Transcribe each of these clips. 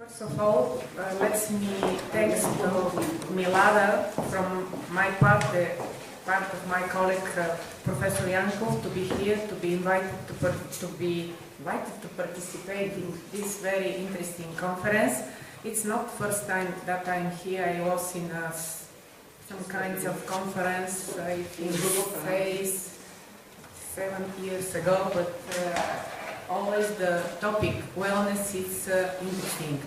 First of all, let me thank Milada from my part, the part of my colleague Professor Iankov, to be here, to be invited to participate in this very interesting conference. It's not first time that I'm here. I was in some kinds of conference, I think, 7 years ago, but always the topic wellness is interesting.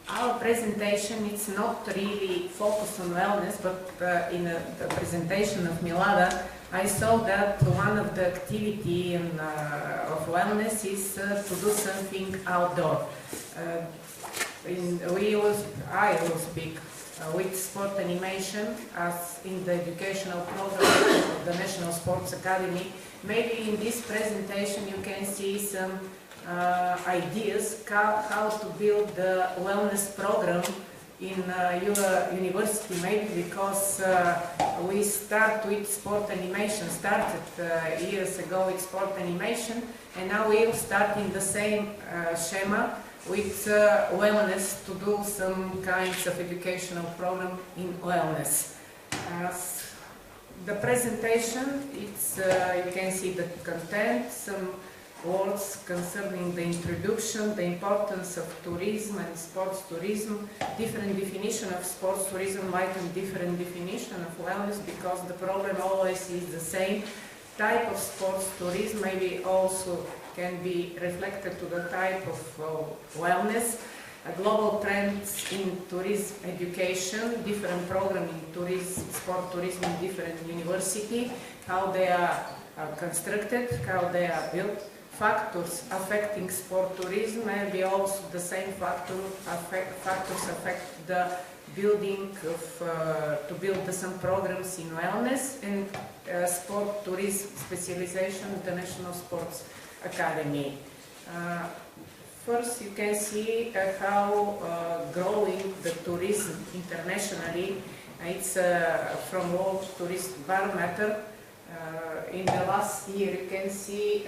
Our presentation is not really focused on wellness, but in the presentation of Milada, I saw that one of the activity of wellness is to do something outdoor. I will speak with sport animation as in the educational program of the National Sports Academy. Maybe in this presentation you can see some ideas how to build the wellness program in your university, maybe because we start with sport animation, started years ago with sport animation, and now we'll start in the same schema with wellness to do some kinds of educational program in wellness. The presentation, it's, you can see the content, some words concerning the introduction, the importance of tourism and sports tourism, different definition of sports tourism might have different definition of wellness, because the problem always is the same. Type of sports tourism maybe also can be reflected to the type of wellness. Global trends in tourism education, different programs in tourism, sport tourism in different universities, how they are constructed, how they are built, factors affecting sport tourism, maybe also the same factors affect the building of, to build some programs in wellness, and sport tourism specialization at the National Sports Academy. First, you can see how growing the tourism internationally. It's from World Tourist Barometer. In the last year, you can see,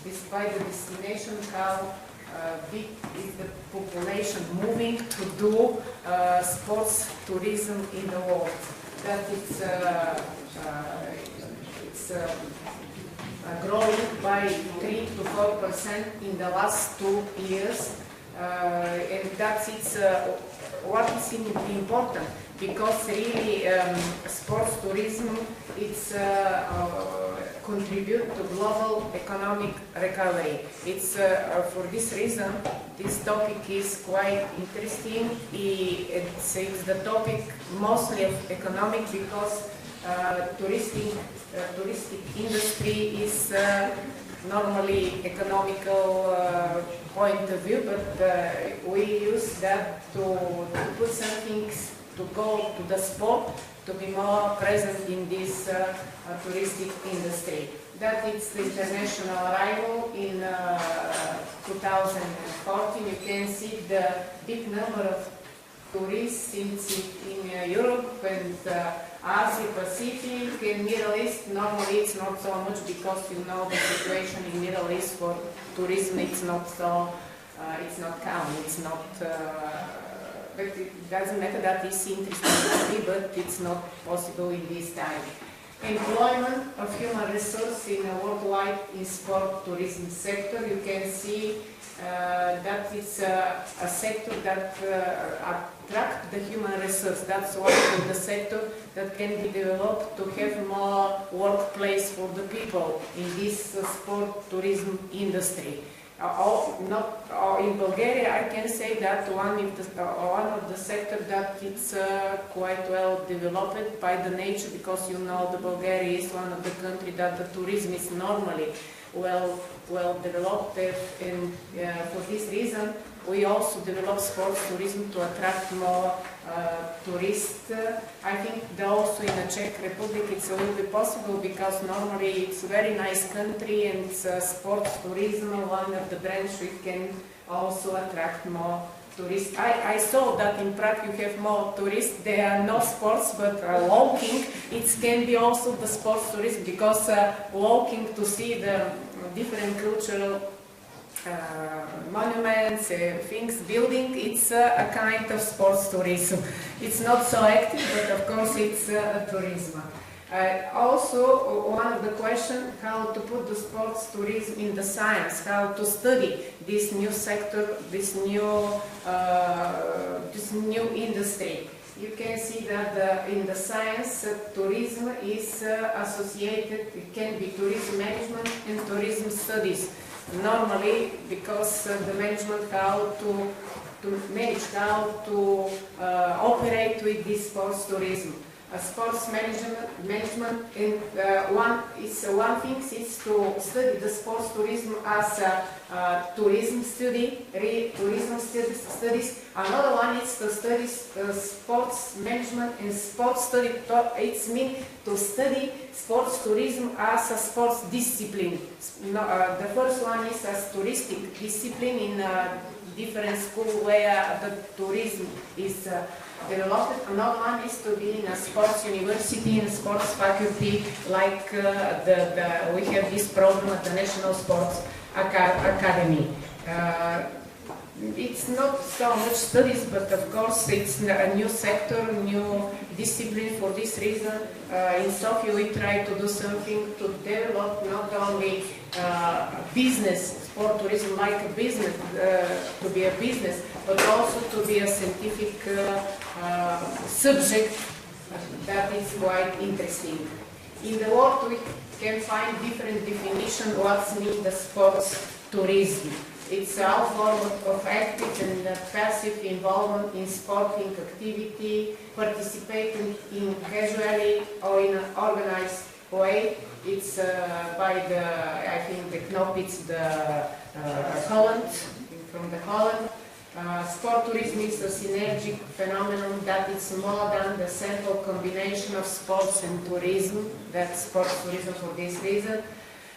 despite the destination, how big is the population moving to do sports tourism in the world. That it's growing by 3 to 4% in the last 2 years, and that's what is important, because really sports tourism it's contribute to global economic recovery. It's for this reason this topic is quite interesting. It's the topic mostly of economic, because touristic industry is normally economical point of view, but we use that to put some things to go to the sport, to be more present in this touristic industry. That is the international arrival in 2014. You can see the big number of tourists in Europe and Asia Pacific and Middle East. Normally it's not so much, because you know the situation in Middle East for tourism, it's not so, it's not calm, it's not, but it doesn't matter, that is interesting, but it's not possible in this time. Employment of human resource in a worldwide in sport tourism sector. You can see that it's a sector that attracts the human resource. That's one of the sector that can be developed to have more workplace for the people in this sport tourism industry. In Bulgaria, I can say that one of the sector that it's quite well developed by the nature, because you know the Bulgaria is one of the countries that the tourism is normally well developed, and for this reason we also develop sports tourism to attract more tourists. I think also in the Czech Republic it's a little bit possible, because normally it's a very nice country, and sports tourism, one of the branches, we can also attract more tourists. I saw that in Prague you have more tourists. There are no sports, but walking, it can be also the sports tourism, because walking to see the different cultural monuments, things, building, it's a kind of sports tourism. It's not so active, but of course it's tourism. Also, one of the questions, how to put the sports tourism in the science, how to study this new sector, this new industry. You can see that in the science, tourism is associated, it can be tourism management and tourism studies. Normally, because the management, how to manage, how to operate with this sports tourism. Sports management and one thing is to study the sports tourism as a tourism study, tourism studies. Another one is to study sports management and sports study. It means to study sports tourism as a sports discipline. The first one is as touristic discipline in a different school where the tourism is developed. Another one is to be in a sports university and sports faculty, like we have this program at the National Sports Academy. It's not so much studies, but of course it's a new sector, new discipline. For this reason, in Sofia we try to do something to develop not only business, sport tourism like a business, to be a business, but also to be a scientific subject that is quite interesting. In the world we can find different definitions what means the sports tourism. It's all form of active and passive involvement in sporting activity, participating in casually or in an organized way. It's by I think the Knop, it's the Holland, from the Holland. Sport tourism is a synergic phenomenon that is more than the simple combination of sports and tourism. That's sports tourism for this reason.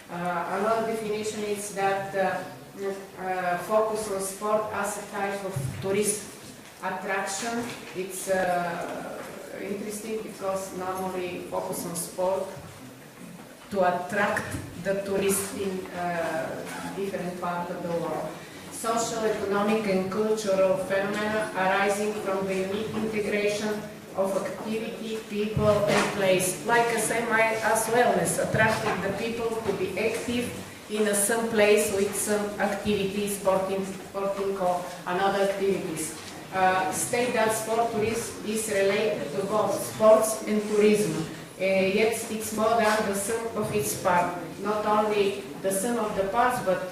Another definition is that focus on sport as a type of tourist attraction. It's interesting because normally focus on sport to attract the tourists in different parts of the world. Social, economic and cultural phenomena arising from the unique integration of activity, people and place. Like I say, as wellness, attracting the people to be active in some place with some activities, sporting or another activities. State that sport tourism is related to both sports and tourism. Yet it's more than the sum of its part. Not only the sum of the parts, but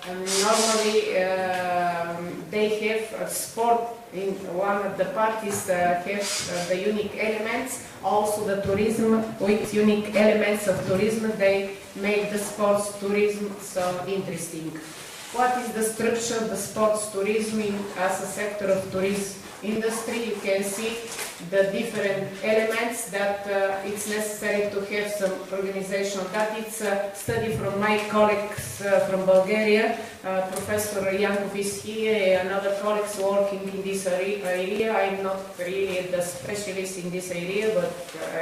normally they have a sport in one of the parties have the unique elements. Also the tourism with unique elements of tourism, they make the sports tourism so interesting. What is the structure of the sports tourism as a sector of tourism industry? You can see the different elements that it's necessary to have some organization. That it's a study from my colleagues from Bulgaria. Professor Iankov is here, and other colleagues working in this area. I'm not really the specialist in this area, but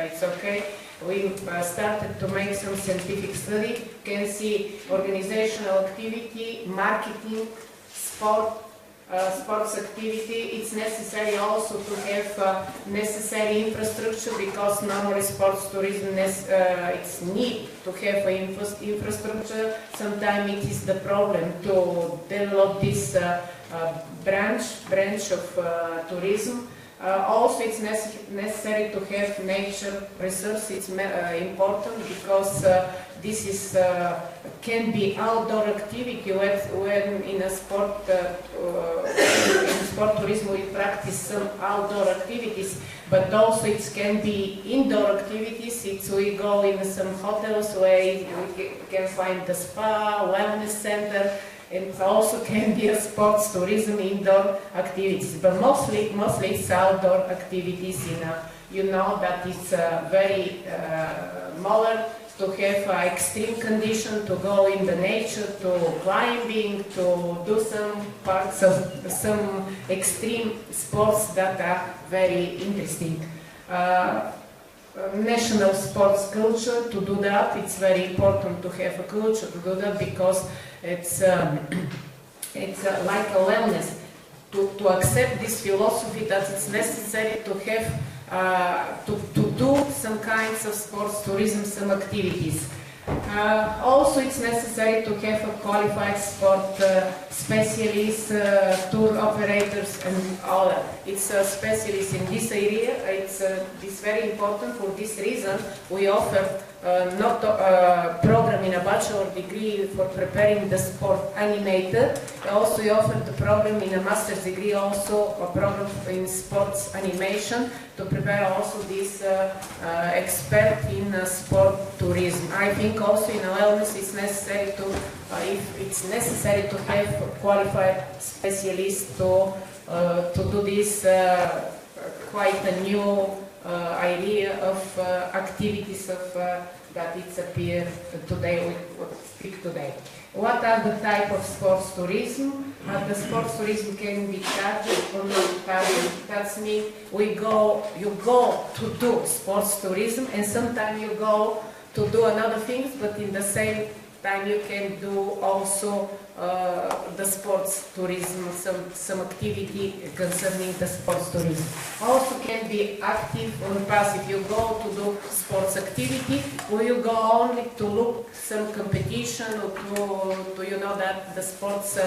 it's okay. We started to make some scientific study. You can see organizational activity, marketing, sports activity. It's necessary also to have necessary infrastructure, because normally sports tourism it's need to have infrastructure. Sometimes it is the problem to develop this branch of tourism. Also, it's necessary to have nature resource. It's important because this is can be outdoor activity when in a sport tourism we practice some outdoor activities, but also it can be indoor activities. We go in some hotels where we can find the spa, wellness center. And also can be a sports tourism, indoor activities, but mostly it's outdoor activities. You know that it's very modern to have extreme condition, to go in the nature, to climbing, to do some parts of some extreme sports that are very interesting. National sports culture, to do that, it's very important to have a culture to do that, because it's it's like a wellness, to accept this philosophy that it's necessary to have, to do some kinds of sports tourism, some activities. Also, it's necessary to have a qualified sport specialists, tour operators, and all that. It's a specialist in this area. It's very important. For this reason, we offer not a program in a bachelor degree for preparing the sport animator. Also, we offer the program in a master's degree, also a program in sports animation to prepare also this expert in sport tourism. I think also in wellness it's necessary to, if it's necessary to have qualified specialists to do this quite a new idea of activities of that it's appear today, we speak today. What are the type of sports tourism? The sports tourism can be charged or not charged. That means you go to do sports tourism, and sometimes you go to do another things, but in the same time you can do also the sports tourism, some activity concerning the sports tourism. Also can be active or passive. You go to do sports activity, or you go only to look some competition, or to you know that the sports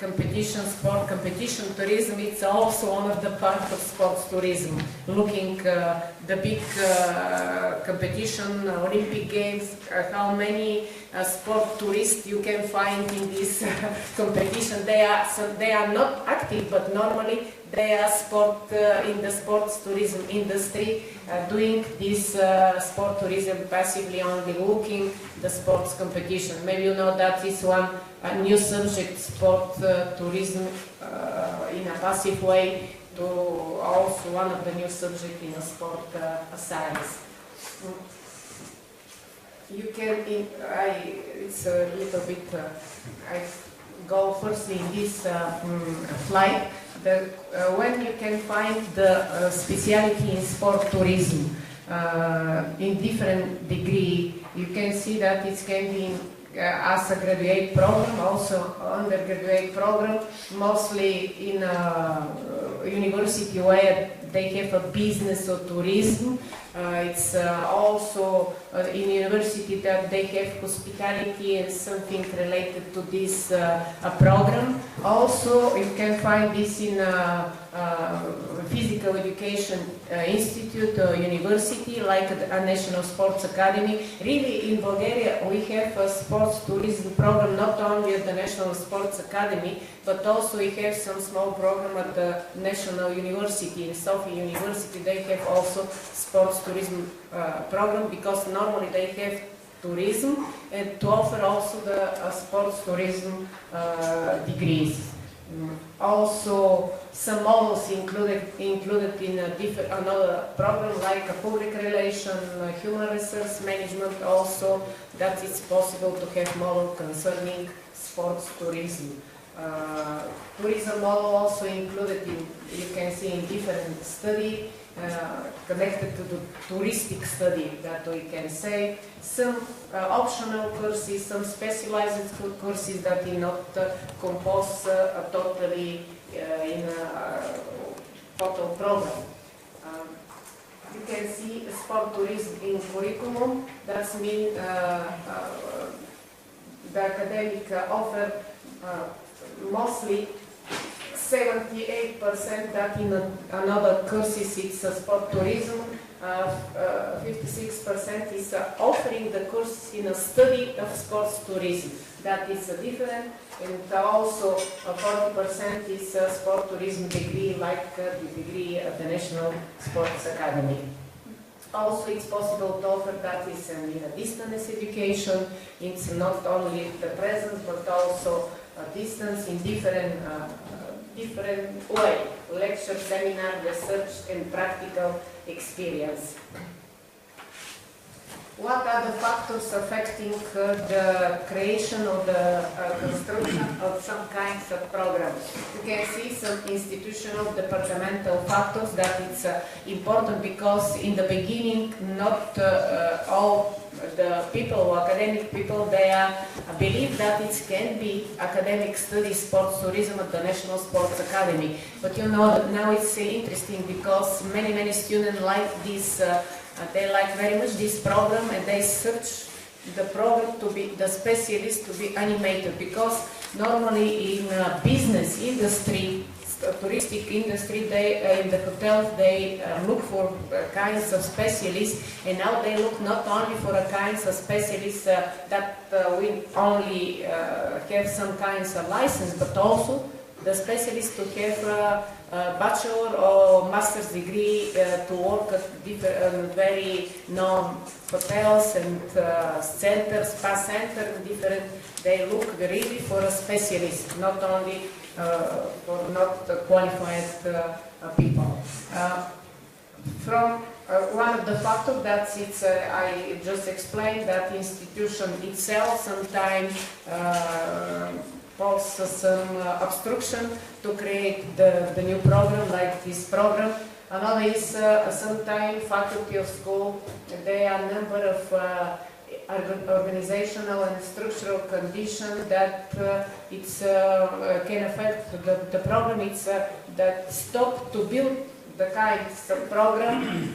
sport competition tourism, it's also one of the parts of sports tourism. Looking the big competition, Olympic Games, how many sport tourists you can find in this competition. They are not active, but normally they are in the sports tourism industry, doing this sport tourism passively, only looking the sports competition. Maybe you know that is one new subject, sport tourism in a passive way, to also one of the new subjects in a sport science. You can, it's a little bit, I go first in this slide, when you can find the speciality in sport tourism in different degree. You can see that it can be as a graduate program, also undergraduate program, mostly in a university where they have a business or tourism. It's also in university that they have hospitality and something related to this program. Also, you can find this in physical education institute or university, like a National Sports Academy. Really, in Bulgaria, we have a sports tourism program, not only at the National Sports Academy, but also we have some small program at the National University. In Sofia University, they have also sports tourism program, because normally they have tourism, and to offer also the sports tourism degrees. Also, some models included in another program, like a public relation, human resource management. Also, that it's possible to have model concerning sports tourism. Tourism model also included in, you can see in different study, connected to the touristic study, that we can say. Some optional courses, some specialized courses that are not composed totally in a total program. You can see sport tourism in curriculum. That means the academic offer mostly 78% that in another courses it's sport tourism, 56% is offering the course in a study of sports tourism. That is different, and also 40% is sport tourism degree, like the degree at the National Sports Academy. Also, it's possible to offer that is in a distance education. It's not only the presence, but also a distance in different way, lecture, seminar, research, and practical experience. What are the factors affecting the creation or the construction of some kinds of programs? You can see some institutional departmental factors that it's important, because in the beginning not all the people, academic people, they believe that it can be academic study, sports tourism at the National Sports Academy. But you know, now it's interesting because many students like this, they like very much this program, and they search the program to be, the specialist to be animated, because normally in business industry, touristic industry, they in the hotels they look for kinds of specialists, and now they look not only for a kinds of specialists that we only have some kinds of license, but also the specialists to have a bachelor or master's degree to work at different, very known hotels and centers, spa centers, different. They look really for a specialist, not only for not qualified people. From one of the factors that it's, I just explained that institution itself sometimes poses some obstruction to create the new program, like this program. Another is sometimes faculty of school, there are a number of organizational and structural conditions that can affect the program. It's that stop to build the kinds of program.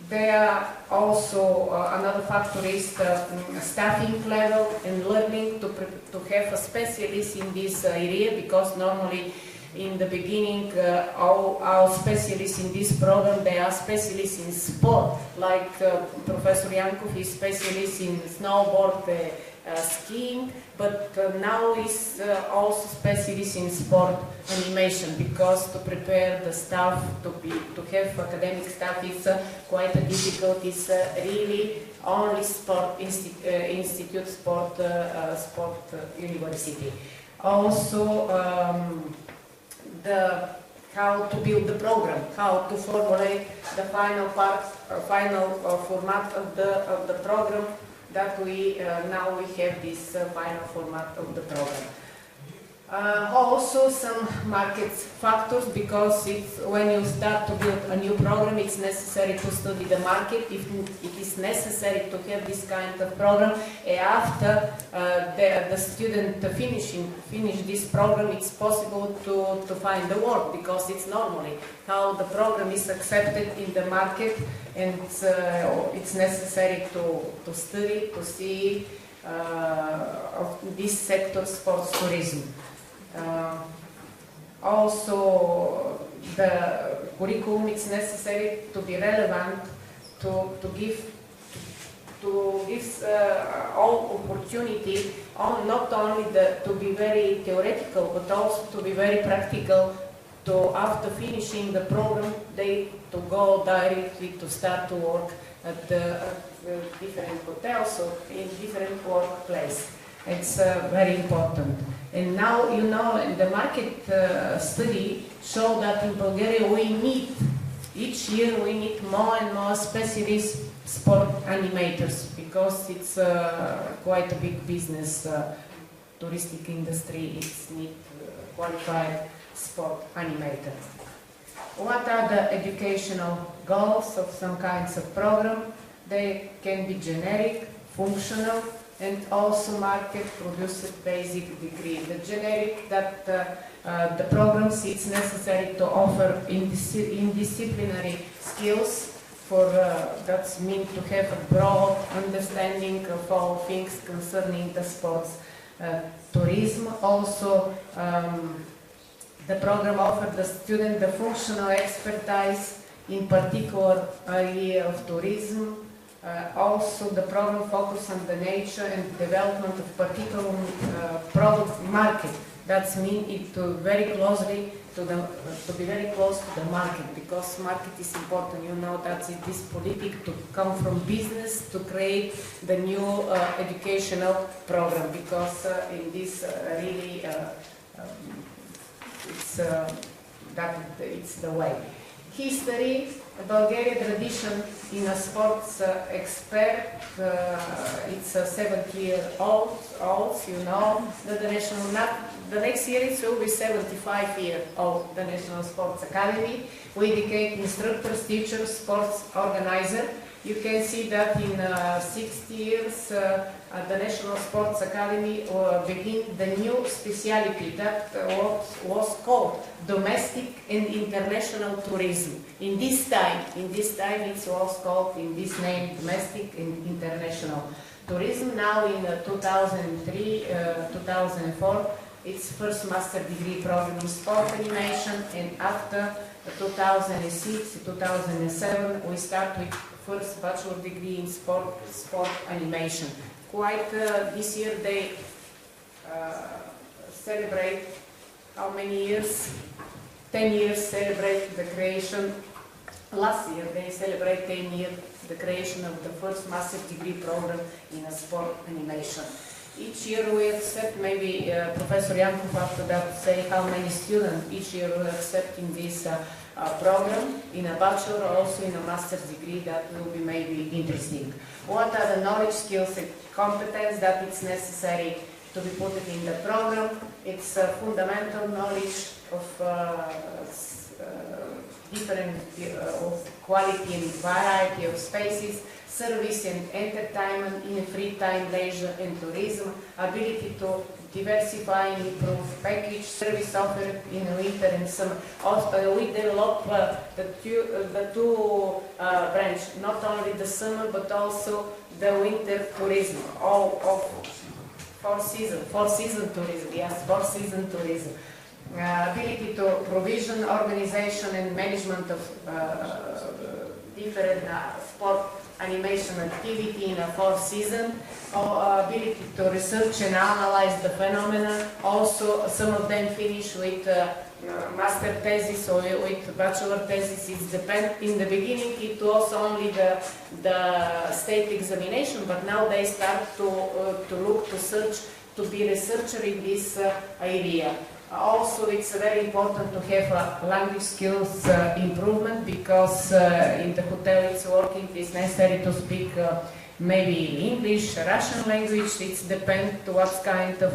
There also another factor is the staffing level and learning to have a specialist in this area, because normally in the beginning all our specialists in this program, they are specialists in sport, like Professor Iankov is specialist in snowboard, skiing, but now is also specialist in sport animation, because to prepare the staff to have academic staff is quite difficult. It's really only sport institute, sport university. Also how to build the program, how to formulate the final part, final format of the program, that we now we have this final format of the program. Also some market factors, because when you start to build a new program, it's necessary to study the market. If it is necessary to have this kind of program, after the student finish this program, it's possible to find the work, because it's normally how the program is accepted in the market, and it's necessary to study, to see of this sector, sports tourism. Also, the curriculum is necessary to be relevant, to give all opportunity, not only to be very theoretical, but also to be very practical. To after finishing the program, to go directly to start to work at the different hotels or in different workplace. It's very important. And now, you know, the market study show that in Bulgaria we need, each year we need more and more specialist sport animators, because it's quite a big business, touristic industry, it's need qualified sport animators. What are the educational goals of some kinds of program? They can be generic, functional, and also market produced basic degree. The generic, that the programs, it's necessary to offer interdisciplinary skills for that's mean to have a broad understanding of all things concerning the sports tourism. Also, the program offers the student the functional expertise in particular area of tourism. Also, the program focuses on the nature and development of particular product market. That means it to very closely to be very close to the market, because market is important. You know that it is political to come from business to create the new educational program, because in this really it's the way. History, Bulgaria tradition in a sports expert, it's 70 years old, you know, the next year it will be 75 years old, the National Sports Academy. We educate instructors, teachers, sports organizers, You can see that in 60 years the National Sports Academy began the new specialty that was called domestic and international tourism. In this time it was called in this name domestic and international tourism. Now in 2003, 2004, it's first master degree program in sport animation, and after 2006, 2007, we start with first bachelor degree in sport animation. Quite this year they celebrate how many years? 10 years celebrate the creation. Last year they celebrate 10 years the creation of the first master's degree program in sport animation. Each year we accept, maybe Professor Iankov after that say how many students each year we accept in this program, in a bachelor, also in a master's degree. That will be maybe interesting. What are the knowledge, skills and competence that it's necessary to be put in the program? It's fundamental knowledge of different of quality and variety of spaces, service and entertainment in free time, leisure and tourism, ability to diversify and improve package service offered in winter and summer. Also, we develop the two branches, not only the summer but also the winter tourism, all of four season tourism, yes, 4 season tourism. Ability to provision, organization and management of different sport animation activity in a 4 season, or ability to research and analyze the phenomena. Also, some of them finish with master thesis or with bachelor thesis. It depends. In the beginning, it was only the state examination, but now they start to look, to search, to be researcher in this area. Also, it's very important to have language skills improvement, because in the hotel it's working, it's necessary to speak maybe English, Russian language. It depends to what kind of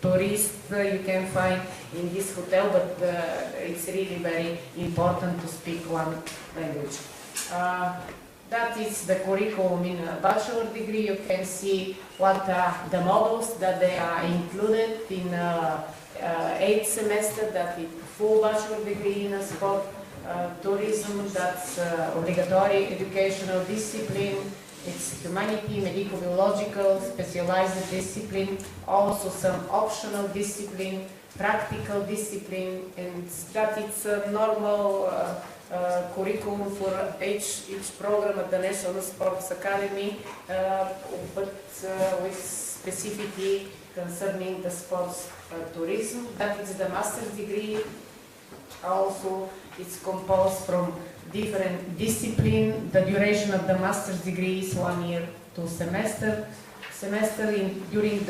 tourist you can find in this hotel, but it's really very important to speak one language. That is the curriculum in a bachelor degree. You can see what are the models that they are included in 8th semester, that is full bachelor degree in sport tourism. That's obligatory educational discipline. It's humanity, medical, biological, specialized discipline, also some optional discipline, practical discipline, and that it's a normal curriculum for each program at the National Sports Academy, but with specificity concerning the sports tourism. That is the master's degree. Also, it's composed from different disciplines. The duration of the master's degree is 1 year, 2 semesters. During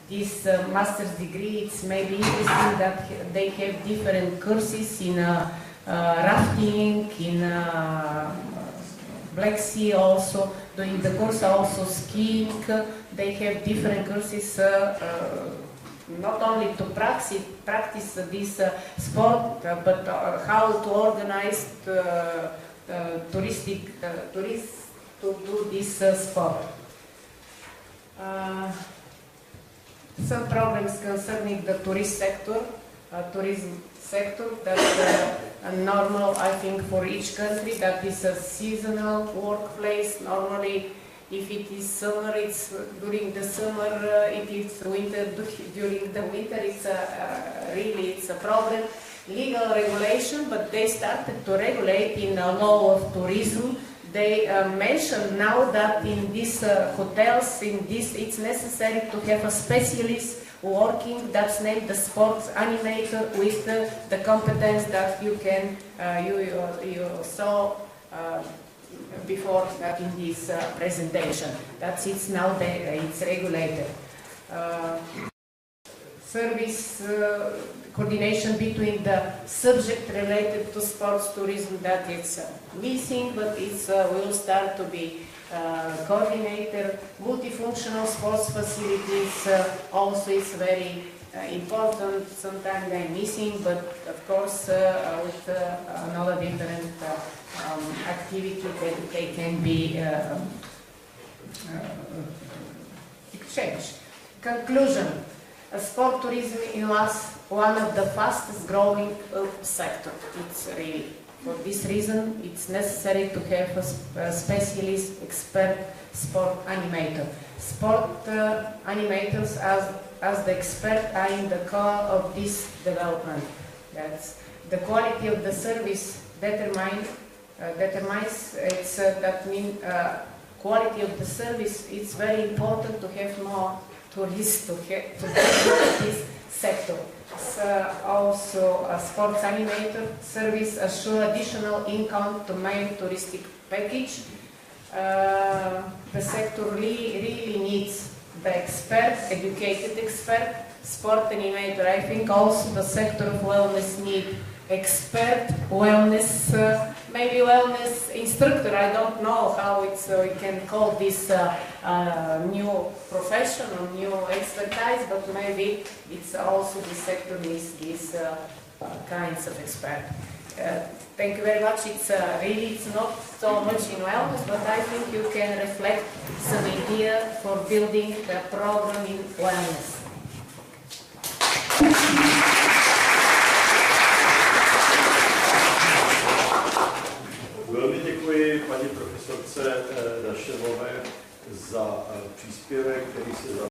this master's degree, it's maybe interesting that they have different courses in rafting, in Black Sea, also doing the course, also skiing. They have different courses, not only to practice this sport, but how to organize tourists to do this sport. Some programs concerning the tourism sector, that's normal, I think, for each country. That is a seasonal workplace. Normally, if it is summer, it's during the summer. If it's winter, during the winter, it's a problem. Legal regulation, but they started to regulate in the law of tourism. They mention now that in these hotels, it's necessary to have a specialist working, that's named the sports animator, with the competence that you can you saw before that in this presentation. That's it now. It's regulated. Service coordination between the subject related to sports tourism, that it's missing, but it's will start to be coordinator. Multifunctional sports facilities also is very important. Sometimes they're missing, but of course with another different activity that they can be exchanged. Conclusion. Sport tourism is one of the fastest growing sector. It's really, for this reason, it's necessary to have a specialist, expert sport animator. Sport animators as the expert are in the core of this development. That's the quality of the service determines that means quality of the service. It's very important to have more tourists to this sector. Also, a sports animator service assure additional income to main touristic package. The sector really needs the expert, educated expert, sport animator. I think also the sector of wellness need expert wellness, maybe wellness instructor. I don't know how it's we can call this new profession or new expertise, but maybe it's also the sector needs these kinds of expert. Thank you very much. It's really it's not so much in wellness, but I think you can reflect some idea for building the program in wellness. Velmi děkuji paní profesorce Daševové za příspěvek, který se